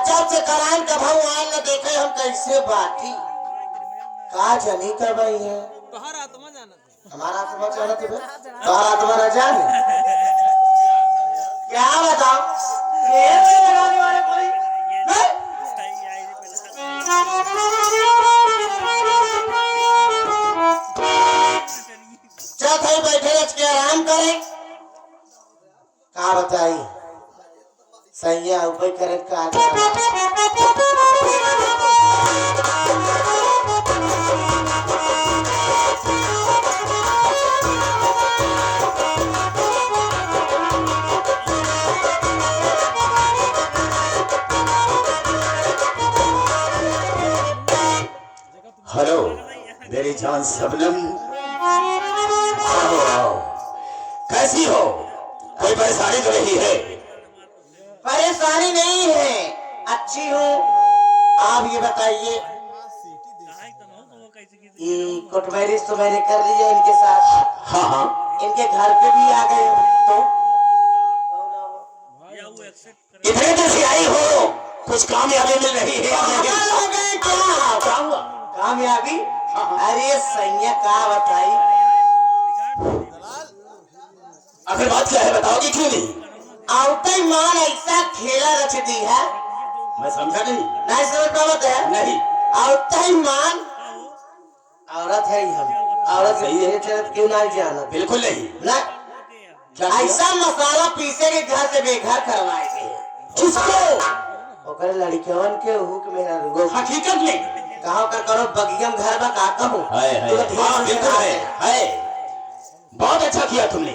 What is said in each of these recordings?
जब से करान का भाव आए न देखे हम कैसे बाटी का जानी का भाई है तोहरा आत्मा जाना हमारा आत्मा जाना थे तुम्हारा आत्मा न जाने क्या बताओ ये लगाने वाले कोई चल भाई बैठे रच के आराम करें का बताई सही है ऊपर करे का हेलो मेरी जान सबनम, आओ आओ। कैसी हो? कोई परेशानी तो नहीं है? परेशानी नहीं है, अच्छी हूँ। आप ये बताइए कोर्ट मैरिज तो मैंने कर लिया इनके साथ। हाँ हाँ। इनके घर पे भी आ गए तो इतने देर से आई हो, कुछ कामयाबी मिल रही है? पागल हो गए क्या हुआ? कामयाबी? अरे सैया का बताई आखिर बात क्या है, बताओगी क्यों नहीं? आवते मान ऐसा खेला रच दी है, मैं समझा नहीं। नहीं समझ पावत है? नहीं। आवते मान औरत है ही हम, औरत सही है। क्यों ना जाना? बिल्कुल नहीं। ना क्या किया? ऐसा मसाला पीसे के घर से बेघर करवाएंगे। किसको? ओकर लड़कियों के हुक में रुगो हकीकत में कहो कर करो बगियम घर में का कहूं हाँ बिल्कुल है। बहुत अच्छा किया तुमने।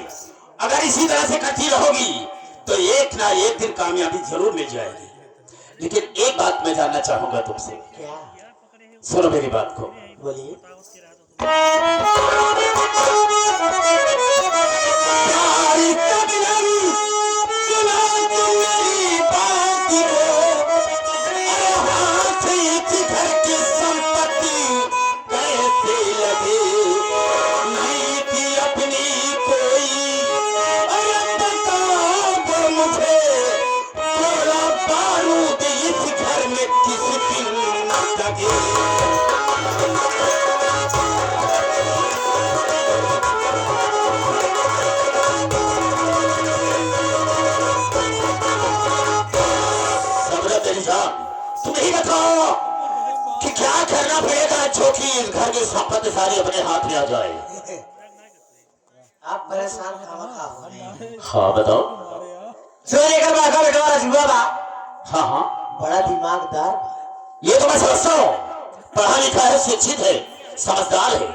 अगर इसी तरह से करती रहोगी तो एक ना एक दिन कामयाबी जरूर मिल जाएगी। लेकिन एक बात मैं जानना चाहूंगा तुमसे। क्या? सुनो मेरी बात को। बोलिए। तुम ही बताओ कि क्या करना पड़ेगा जो कि इस घर की संपत्ति सारी अपने हाथ में आ जाए। आप परेशान खामा हो रहे हैं। हाँ बताओ। सोने का बाका बेटा वाला जुआ बा। हाँ हाँ बड़ा दिमागदार बा। ये तो मैं समझता हूँ, पढ़ा लिखा है, शिक्षित है, समझदार है,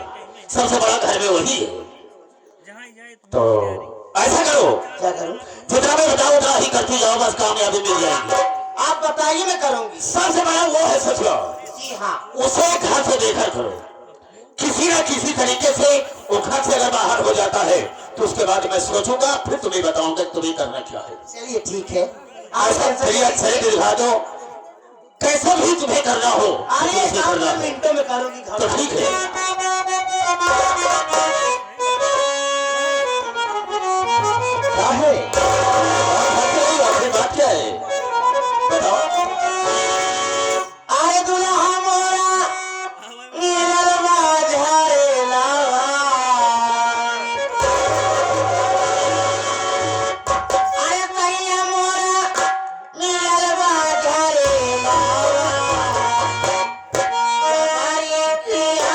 सबसे बड़ा घर में वही है। तो ऐसा करो, क्या करूं? जितना मैं बताऊँ उतना ही करती जाओ, बस कामयाबी मिल जाएगी। आप बताइए मैं करूंगी। सबसे बड़ा वो है सचुआ, जी हाँ। उसे घर से बेघर करो। किसी न किसी तरीके से वो घर से अगर बाहर हो जाता है तो उसके बाद मैं सोचूंगा, फिर तुम्हें बताऊंगा तुम्हें करना क्या है। चलिए ठीक है। अच्छा दिलवा दो, कैसे भी तुम्हें करना हो अरे मिनटों में करूंगी। तो ठीक है। क्या है बात क्या है बताओ। आए दुल्हा मोरा नीलवा झरेला, आए कहिया मोरा नीलवा झरेला, आए किया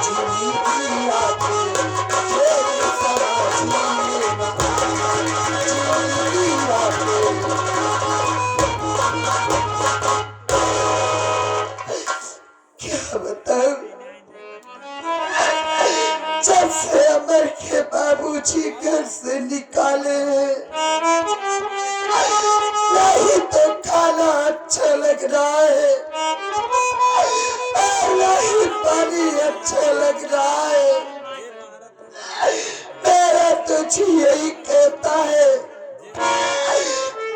जिंदगी आके तेरी समाधि में जिंदगी आके। क्या बताऊं, जब से अमर के बाबूजी घर से निकाले हैं, नहीं तो खाना अच्छा लग रहा है और नहीं पानी अच्छा लग रहा है। मेरा तुझे यही कहता है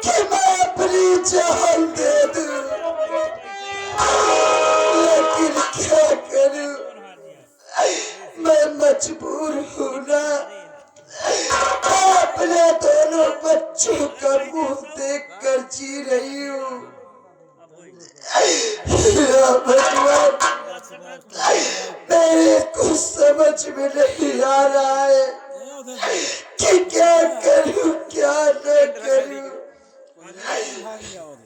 कि मैं अपनी जान दे दूं, लेकिन क्या करूं, मैं मजबूर हूं ना। मैं अपने दोनों बच्चों का मुंह देख कर जी रही हूँ। भगवान, मेरे कुछ समझ में नहीं आ रहा है कि क्या करूं क्या न करूं।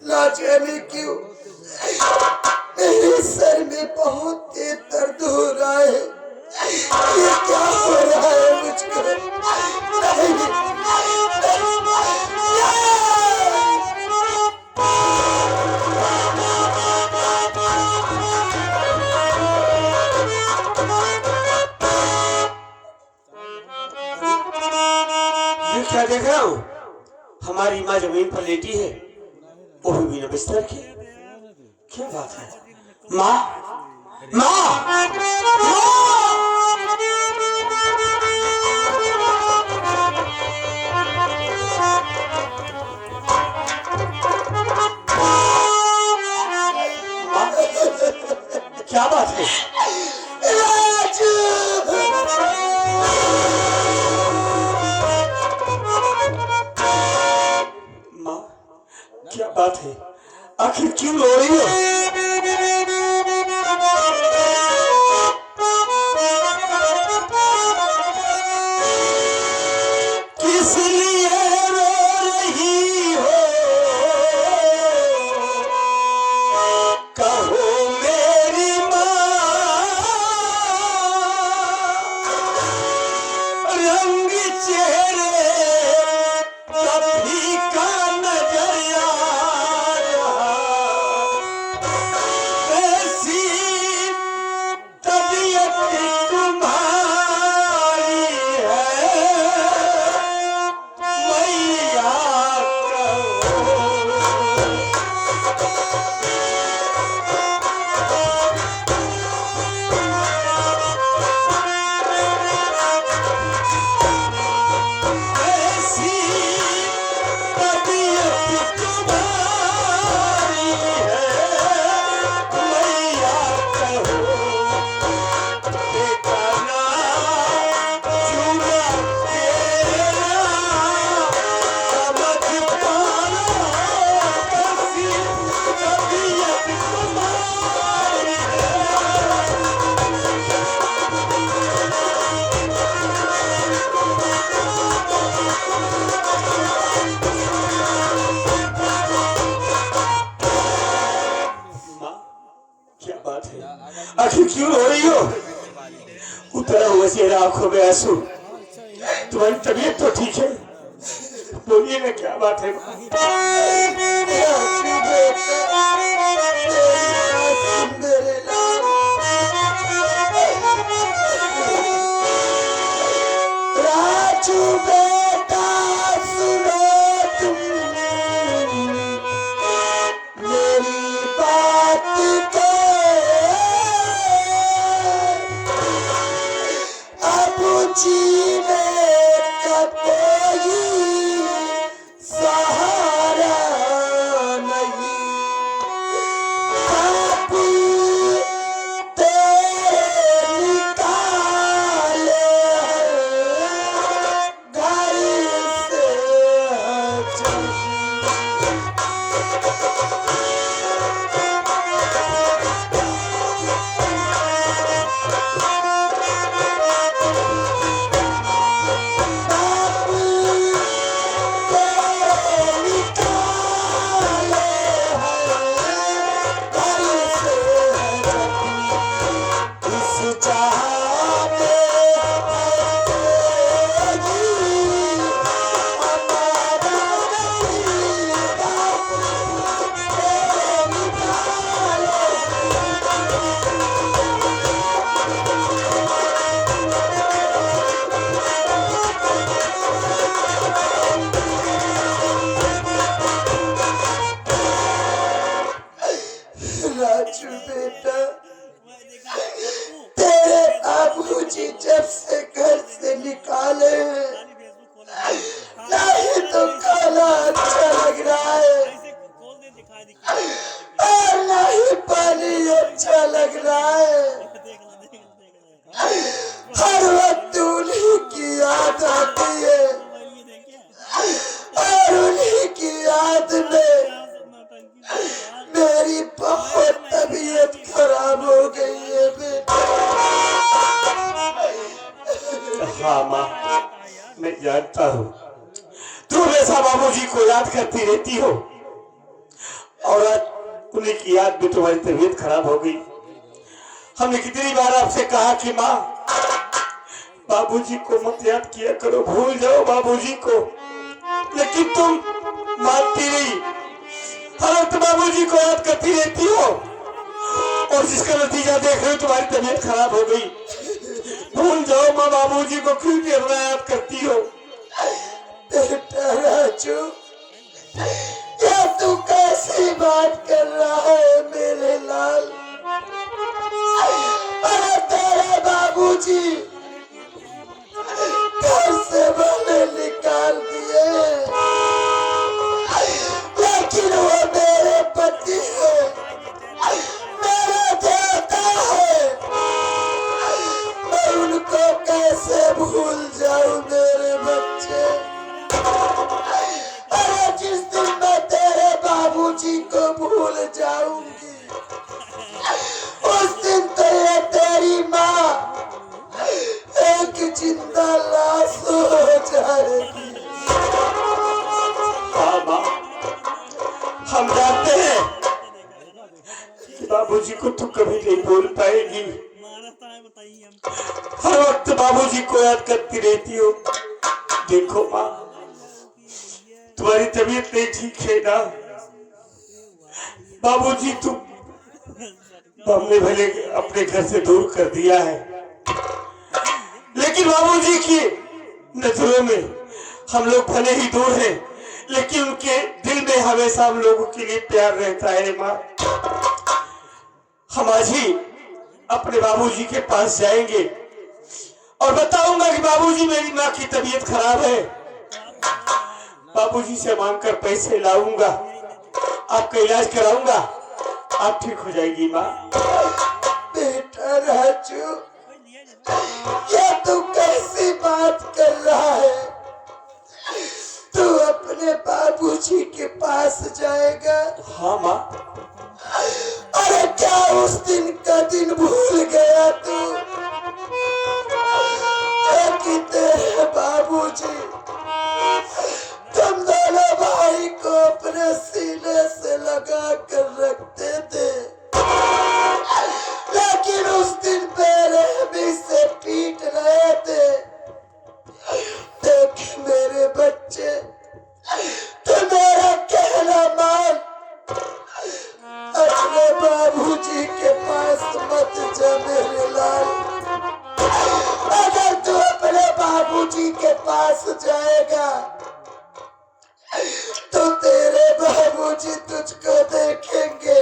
ना जाने क्यों मेरे सर में बहुत तेज दर्द हो रहा है। ये क्या हो रहा है मुझको? ये क्या देख रहा हूँ? हमारी माँ जमीन पर लेटी है, वो भी बिना बिस्तर के। क्या बात है? माँ, माँ, क्या बात है? राजू! माँ, क्या बात है? आखिर क्यों रो रही हो? किस लिए रो रही हो? कहो मेरी माँ, रंग चेहरे कभी का नजर आ रहा, ऐसी तबीयत तुम्हारी है, मैया कहो। ऐसी तबीयत तुम्हारी है, मैया कहो। बेटा ना छूना तेरा, समझ पाना कैसी तबीयत तुम्हारी है। माँ, क्या बात है? आखिर क्यों रो रही हो? उतरा हुआ चेहरा, आंखों में आंसू। तुम्हारी तबीयत तो ठीक है? बोलिए ना, क्या बात है? राजू बेटा सुनो तुम मेरी बात को, अब जीने का कोई सहारा नहीं। बेटा, तेरे बाबूजी जब से घर से निकाले हैं, नहीं तो खाना अच्छा लग रहा है और नहीं पानी अच्छा लग रहा है। हर वक्त उन्हीं की याद आती है और उन्हीं की याद में मेरी बहुत तबीयत खराब हो गई है बेटा। हाँ माँ, मैं जानता हूँ तुम हमेशा बाबूजी को याद करती रहती हो और आज उन्हीं की याद में तुम्हारी तबीयत खराब हो गई। हमने कितनी बार आपसे कहा कि माँ बाबूजी को मत याद किया करो, भूल जाओ बाबूजी को, लेकिन तुम मानती नहीं, हर वक्त बाबूजी को याद करती रहती हो और जिसका नतीजा देख रहे हो तुम्हारी तबीयत खराब हो गई। भूल जाओ माँ, बाबूजी को क्यों इतना याद करती हो? बेटा राजू, क्या तू कैसी बात कर रहा है मेरे लाल? अरे तेरे बाबूजी घर से भले निकाल दिए, लेकिन वो मेरे पति है, मेरा देवता है। मैं उनको कैसे भूल जाऊं मेरे बच्चे? अरे जिस दिन मैं तेरे बाबूजी को भूल जाऊंगी, उस दिन तो ये तेरी माँ एक जिंदा लाश हो जाएगी। हाँ माँ, हम जानते हैं कि बाबूजी को तू कभी नहीं भूल पाएगी। हर वक्त बाबूजी को याद करती रहती हो। देखो माँ, तुम्हारी तबीयत नहीं ठीक है ना? बाबूजी तुम हमने भले अपने घर से दूर कर दिया है, लेकिन बाबूजी की नजरों में हम लोग भले ही दूर हैं, लेकिन उनके दिल में हमेशा हम लोगों के लिए प्यार रहता है माँ। हम आज ही अपने बाबूजी के पास जाएंगे और बताऊंगा कि बाबूजी मेरी माँ की तबीयत खराब है। बाबूजी से मांगकर पैसे लाऊंगा, आपका इलाज कराऊंगा, आप ठीक हो जाएगी माँ। बेटा राजू, ये तू कैसी बात कर रहा है? तू अपने बाबूजी के पास जाएगा? हाँ माँ। अरे क्या उस दिन का दिन भूल गया तू? कि तेरे बाबूजी तुम दोनों भाई को अपने सीने से लगा कर रखते थे, लेकिन उस दिन बेरहमी से पीट रहे थे। देख मेरे बच्चे, तू मेरा कहना मान, अपने बाबूजी के पास मत जा मेरे लाल। अगर तू अपने बाबूजी के पास जाएगा तो तेरे बाबूजी तुझको देखेंगे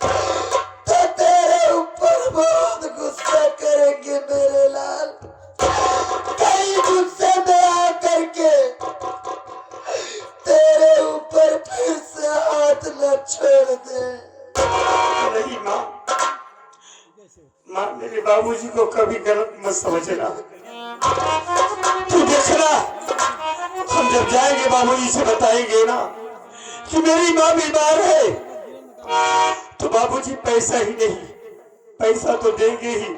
तो तेरे ऊपर बहुत गुस्सा करेंगे मेरे लाल। कहीं गुस्से में आकर के तेरे ऊपर फिर से हाथ न छोड़ दे। नहीं माँ, माँ मेरे बाबूजी को कभी गलत मत समझना। तू देखना, हम जब जाएंगे बाबूजी से बताएंगे ना कि मेरी माँ बीमार है, तो बाबूजी पैसा ही नहीं, पैसा तो देंगे ही,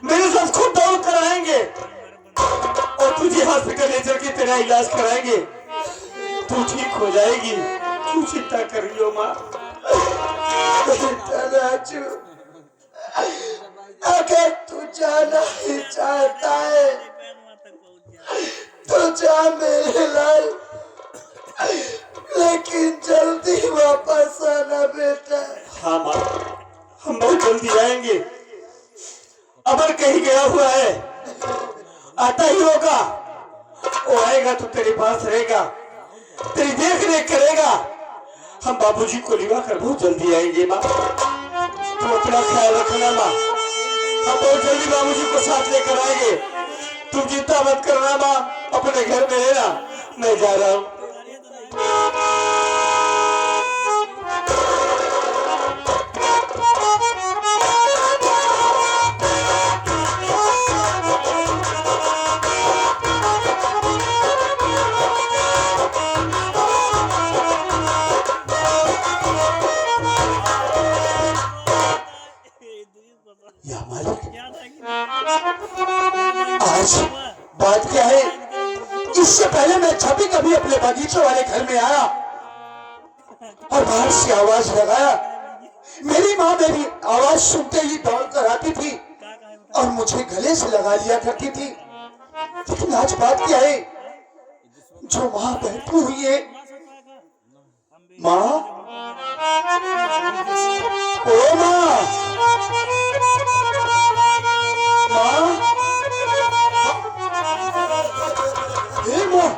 मेरे साथ खुद दौड़ कर आएंगे और तुझे हॉस्पिटल ले चल के तेरा इलाज कराएंगे। तू ठीक हो जाएगी, क्यों चिंता कर रही हो माँ? राजू, अगर तू जाना ही चाहता है तो जा मेरे लाल, लेकिन जल्दी वापस आना बेटा। हाँ माँ, हम बहुत जल्दी आएंगे। अमर कहीं गया हुआ है, आता ही होगा, वो आएगा तो तेरे पास रहेगा, तेरी देख रेख करेगा। हम बाबूजी को लिवा कर बहुत जल्दी आएंगे माँ। अपना ख्याल रखना माँ। हम बहुत जल्दी बाबूजी को साथ लेकर आएंगे। तुम चिंता मत करना माँ, अपने घर में रहना, मैं जा रहा हूँ। या मालिक, आज बात क्या है? इससे पहले मैं कभी कभी अपने बगीचों वाले घर में आया और बाहर से आवाज लगाया। मेरी माँ मेरी आवाज सुनते ही दौड़ कर आती थी और मुझे गले से लगा लिया करती थी। लेकिन आज बात क्या है? जो माँ बैठी हुई है, माँ, ओ माँ, माँ, हे माँ,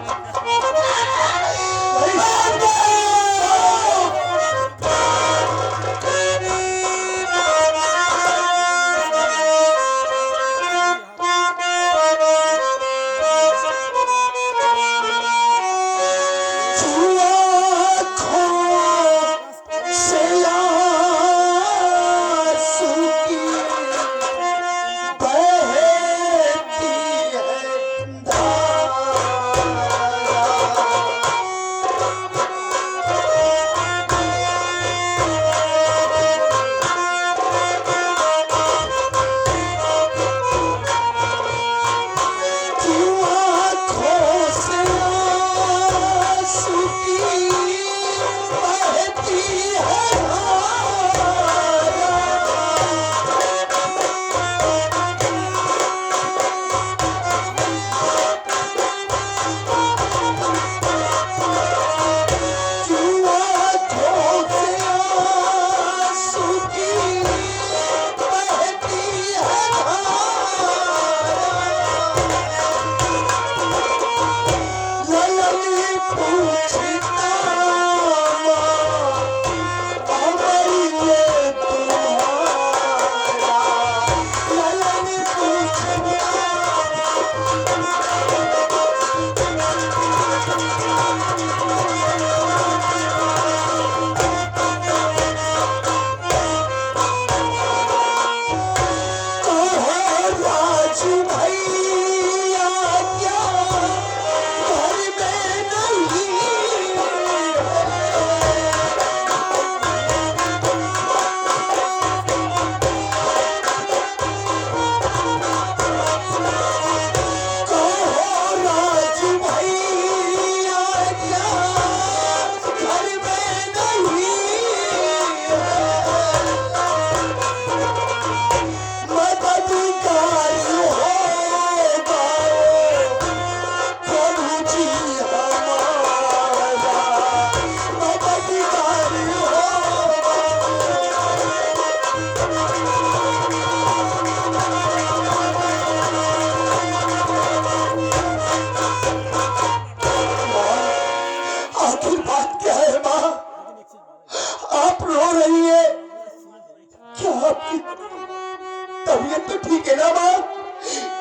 तबीयत तो ठीक है ना माँ?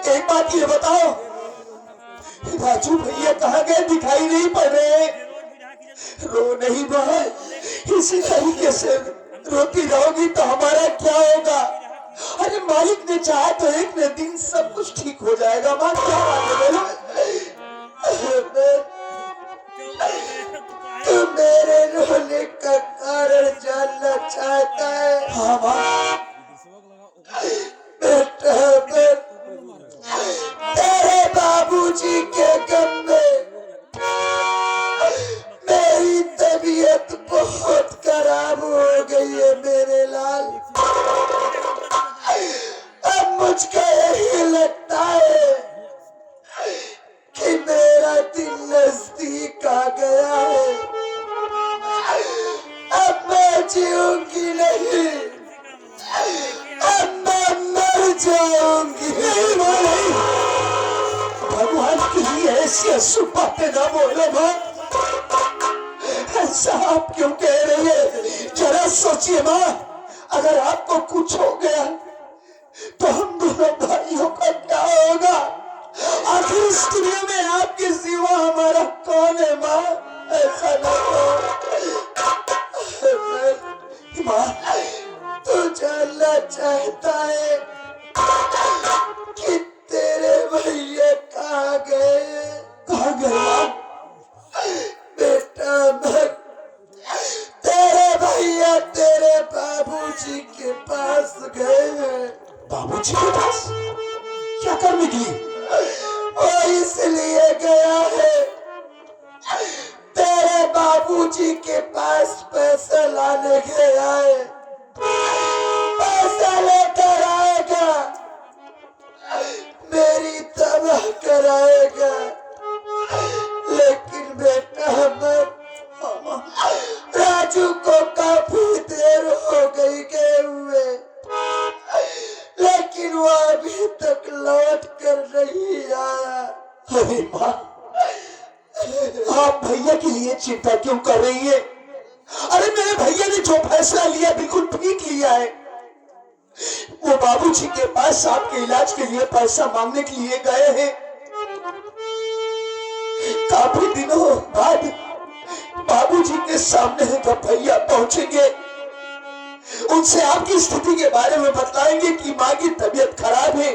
एक बात ये बताओ, राजू भैया कहाँ गए? दिखाई नहीं पड़ रहे। रो नहीं माँ, इसी तरीके से रोती रहोगी तो हमारा क्या होगा? अरे मालिक ने चाहा तो एक न दिन सब कुछ ठीक हो जाएगा माँ। क्या बात है बोलो? तो मेरे रोने का कारण जानना चाहता है? हाँ माँ, बेटा तेरे बाबूजी के गम में मेरी तबीयत बहुत खराब हो गई है मेरे लाल। अब मुझको यही लगता है कि मेरा दिन नजदीक आ गया है। अब मैं जीऊंगी नहीं, अब मैं मर जाऊंगी। भगवान के लिए ऐसी अशुभ बातें ना बोलो माँ। ऐसा आप क्यों कह रही है? जरा सोचिए माँ, अगर आपको कुछ हो गया तो हम दोनों भाइयों का क्या होगा? आखिर इस दुनिया में आपके सिवा हमारा कौन है माँ? ऐसा ना हो माँ, तू जानना चाहता है कि तेरे भैया कहाँ गए? कहाँ गए माँ? बेटा मैं तेरे भैया तेरे बाबूजी के पास गए हैं। बाबूजी के पास क्या करने के लिए? वो इसलिए गया है, तेरे बाबूजी के पास पैसा लाने गया है। पैसा लेकर आएगा, मेरी तबाह कराएगा। लेकिन बेटा राजू को काफी देर हो गई गए हुए, लेकिन वो अभी तक लौट कर नहीं आया। अरे माँ, आप भैया के लिए चिंता क्यों कर रही है? अरे मेरे भैया ने जो फैसला लिया बिल्कुल ठीक लिया है। वो बाबूजी के पास आपके इलाज के लिए पैसा मांगने के लिए गए हैं। काफी दिनों बाद बाबूजी के सामने जब भैया पहुंचेंगे, उनसे आपकी स्थिति के बारे में बतलाएंगे कि माँ की तबीयत खराब है।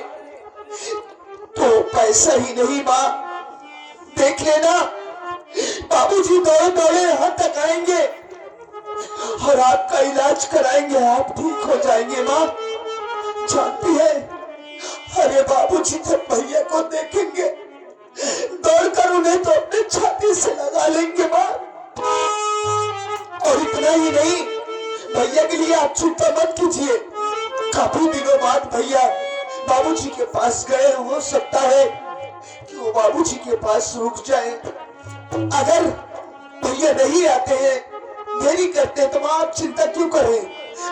तो पैसा ही नहीं माँ, देख लेना बाबूजी दौड़े दौड़े यहाँ तक आएंगे और आपका इलाज कराएंगे, आप ठीक हो जाएंगे माँ। जानती है, अरे बाबूजी जब भैया को देखेंगे दौड़कर उन्हें तो अपने छाती से लगा लेंगे माँ। और इतना ही नहीं, भैया के लिए आप चिंता मत कीजिए। काफी दिनों बाद भैया बाबूजी के पास गए, हो सकता है कि वो बाबूजी के पास रुक जाए। अगर भैया नहीं आते हैं, देरी करते हैं, तो माँ आप चिंता क्यों करें?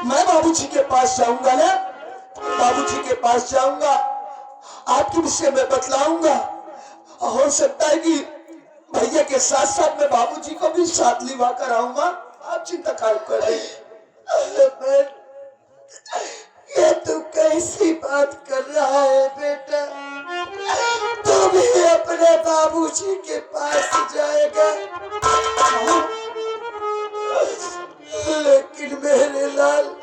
मैं बाबूजी के पास जाऊंगा ना, बाबूजी के पास जाऊंगा, आपके विषय में बतलाऊंगा। हो सकता है कि भैया के साथ साथ मैं बाबूजी को भी साथ लिवा कर आऊंगा। आप चिंता क्यों कर रहे? ये तू कैसी बात कर रहा है बेटा? तू भी अपने बाबूजी के पास जाएगा, लेकिन मेरे लाल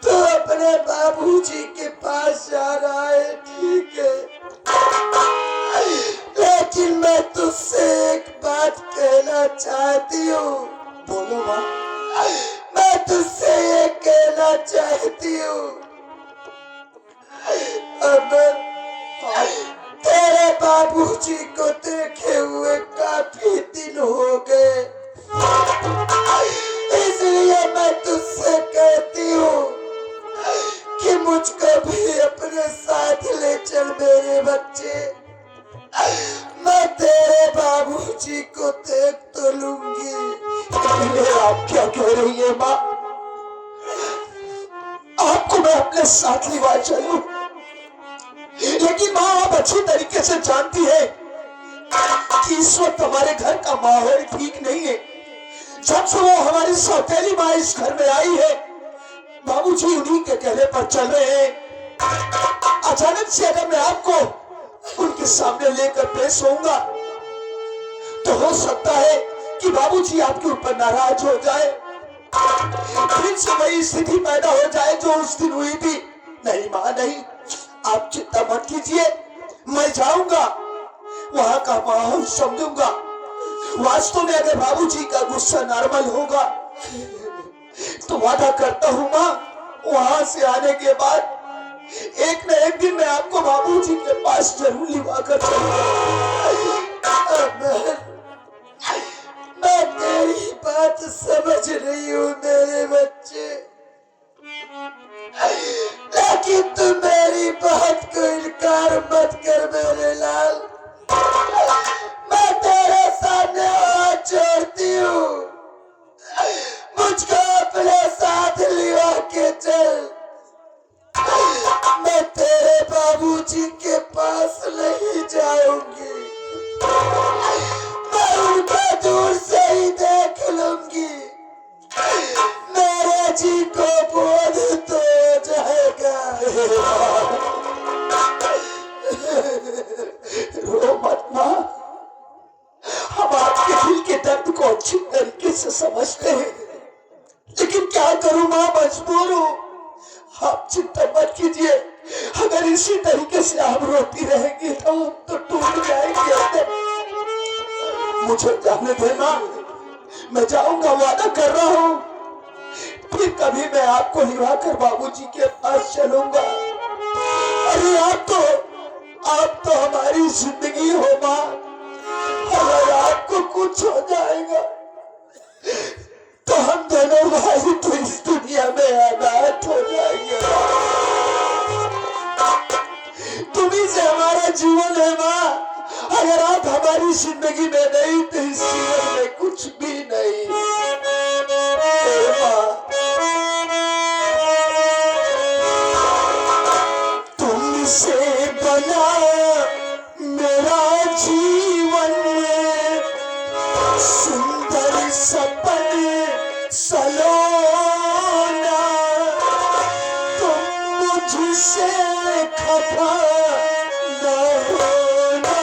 तू अपने बाबूजी के पास जा रहा है, ठीक है, लेकिन मैं तुझसे एक बात कहना चाहती हूँ। बोलो माँ। मैं तुझसे ये कहना चाहती हूँ, अब तेरे बाबूजी को देखे हुए काफी दिन हो गए, इसलिए मैं तुझसे कहती हूँ कि मुझको भी अपने साथ ले चल मेरे बच्चे। मैं तेरे बाबूजी को देख तो लूंगी। आप क्या कह रही है माँ? आपको मैं अपने साथ लिवा चलूं, लेकिन माँ आप अच्छी तरीके से जानती है कि इस वक्त हमारे घर का माहौल ठीक नहीं है। जब से वो हमारी सौतेली माँ इस घर में आई है, बाबूजी उन्हीं के कहने पर चल रहे हैं। अचानक से अगर मैं आपको उनके सामने लेकर पेश होऊंगा तो हो सकता है कि बाबूजी आपके ऊपर नाराज हो जाए, फिर से वही स्थिति पैदा हो जाए जो उस दिन हुई थी। नहीं माँ नहीं, आप चिंता मत कीजिए, मैं जाऊंगा, वहां का माहौल समझूंगा। वास्तव में अगर बाबूजी का गुस्सा नॉर्मल होगा तो वादा करता हूँ माँ, वहां से आने के बाद एक न एक दिन मैं आपको बाबूजी के पास जरूर लिवा कर मैं तेरी बात समझ रही हूँ मेरे बच्चे, लेकिन तू मेरी बात को इनकार मत कर मेरे लाल। मैं तेरे सामने हाथ जोड़ती हूँ, मुझको अपने साथ लिवा के चल। मैं तेरे बाबूजी के पास नहीं जाऊंगी, मैं उनको दूर से ही देख लूंगी। मेरे जी को रो मत माँ, हम आपके दिल के दर्द को अच्छी तरीके से समझते हैं, लेकिन क्या करूं माँ, मजबूर हूं। आप चिंता मत कीजिए, अगर इसी तरीके से आप रोती रहेंगी तो हम तो टूट जाएंगे अंदर। मुझे जाने दे माँ, मैं जाऊंगा, वादा कर रहा हूं, फिर कभी मैं आपको लिवाकर बाबूजी के पास चलूंगा। अरे आप तो हमारी जिंदगी हो माँ, अगर आपको कुछ हो जाएगा तो हम दोनों भाई तो इस दुनिया में अनाथ हो जाएंगे। तुम्ही से हमारा जीवन है माँ, अगर आप हमारी जिंदगी में नहीं तो इस जीवन में कुछ भी नहीं। माँ, तुमसे बना मेरा जीवन, सुंदर सपन सलोना, तुम मुझसे खफा न होना,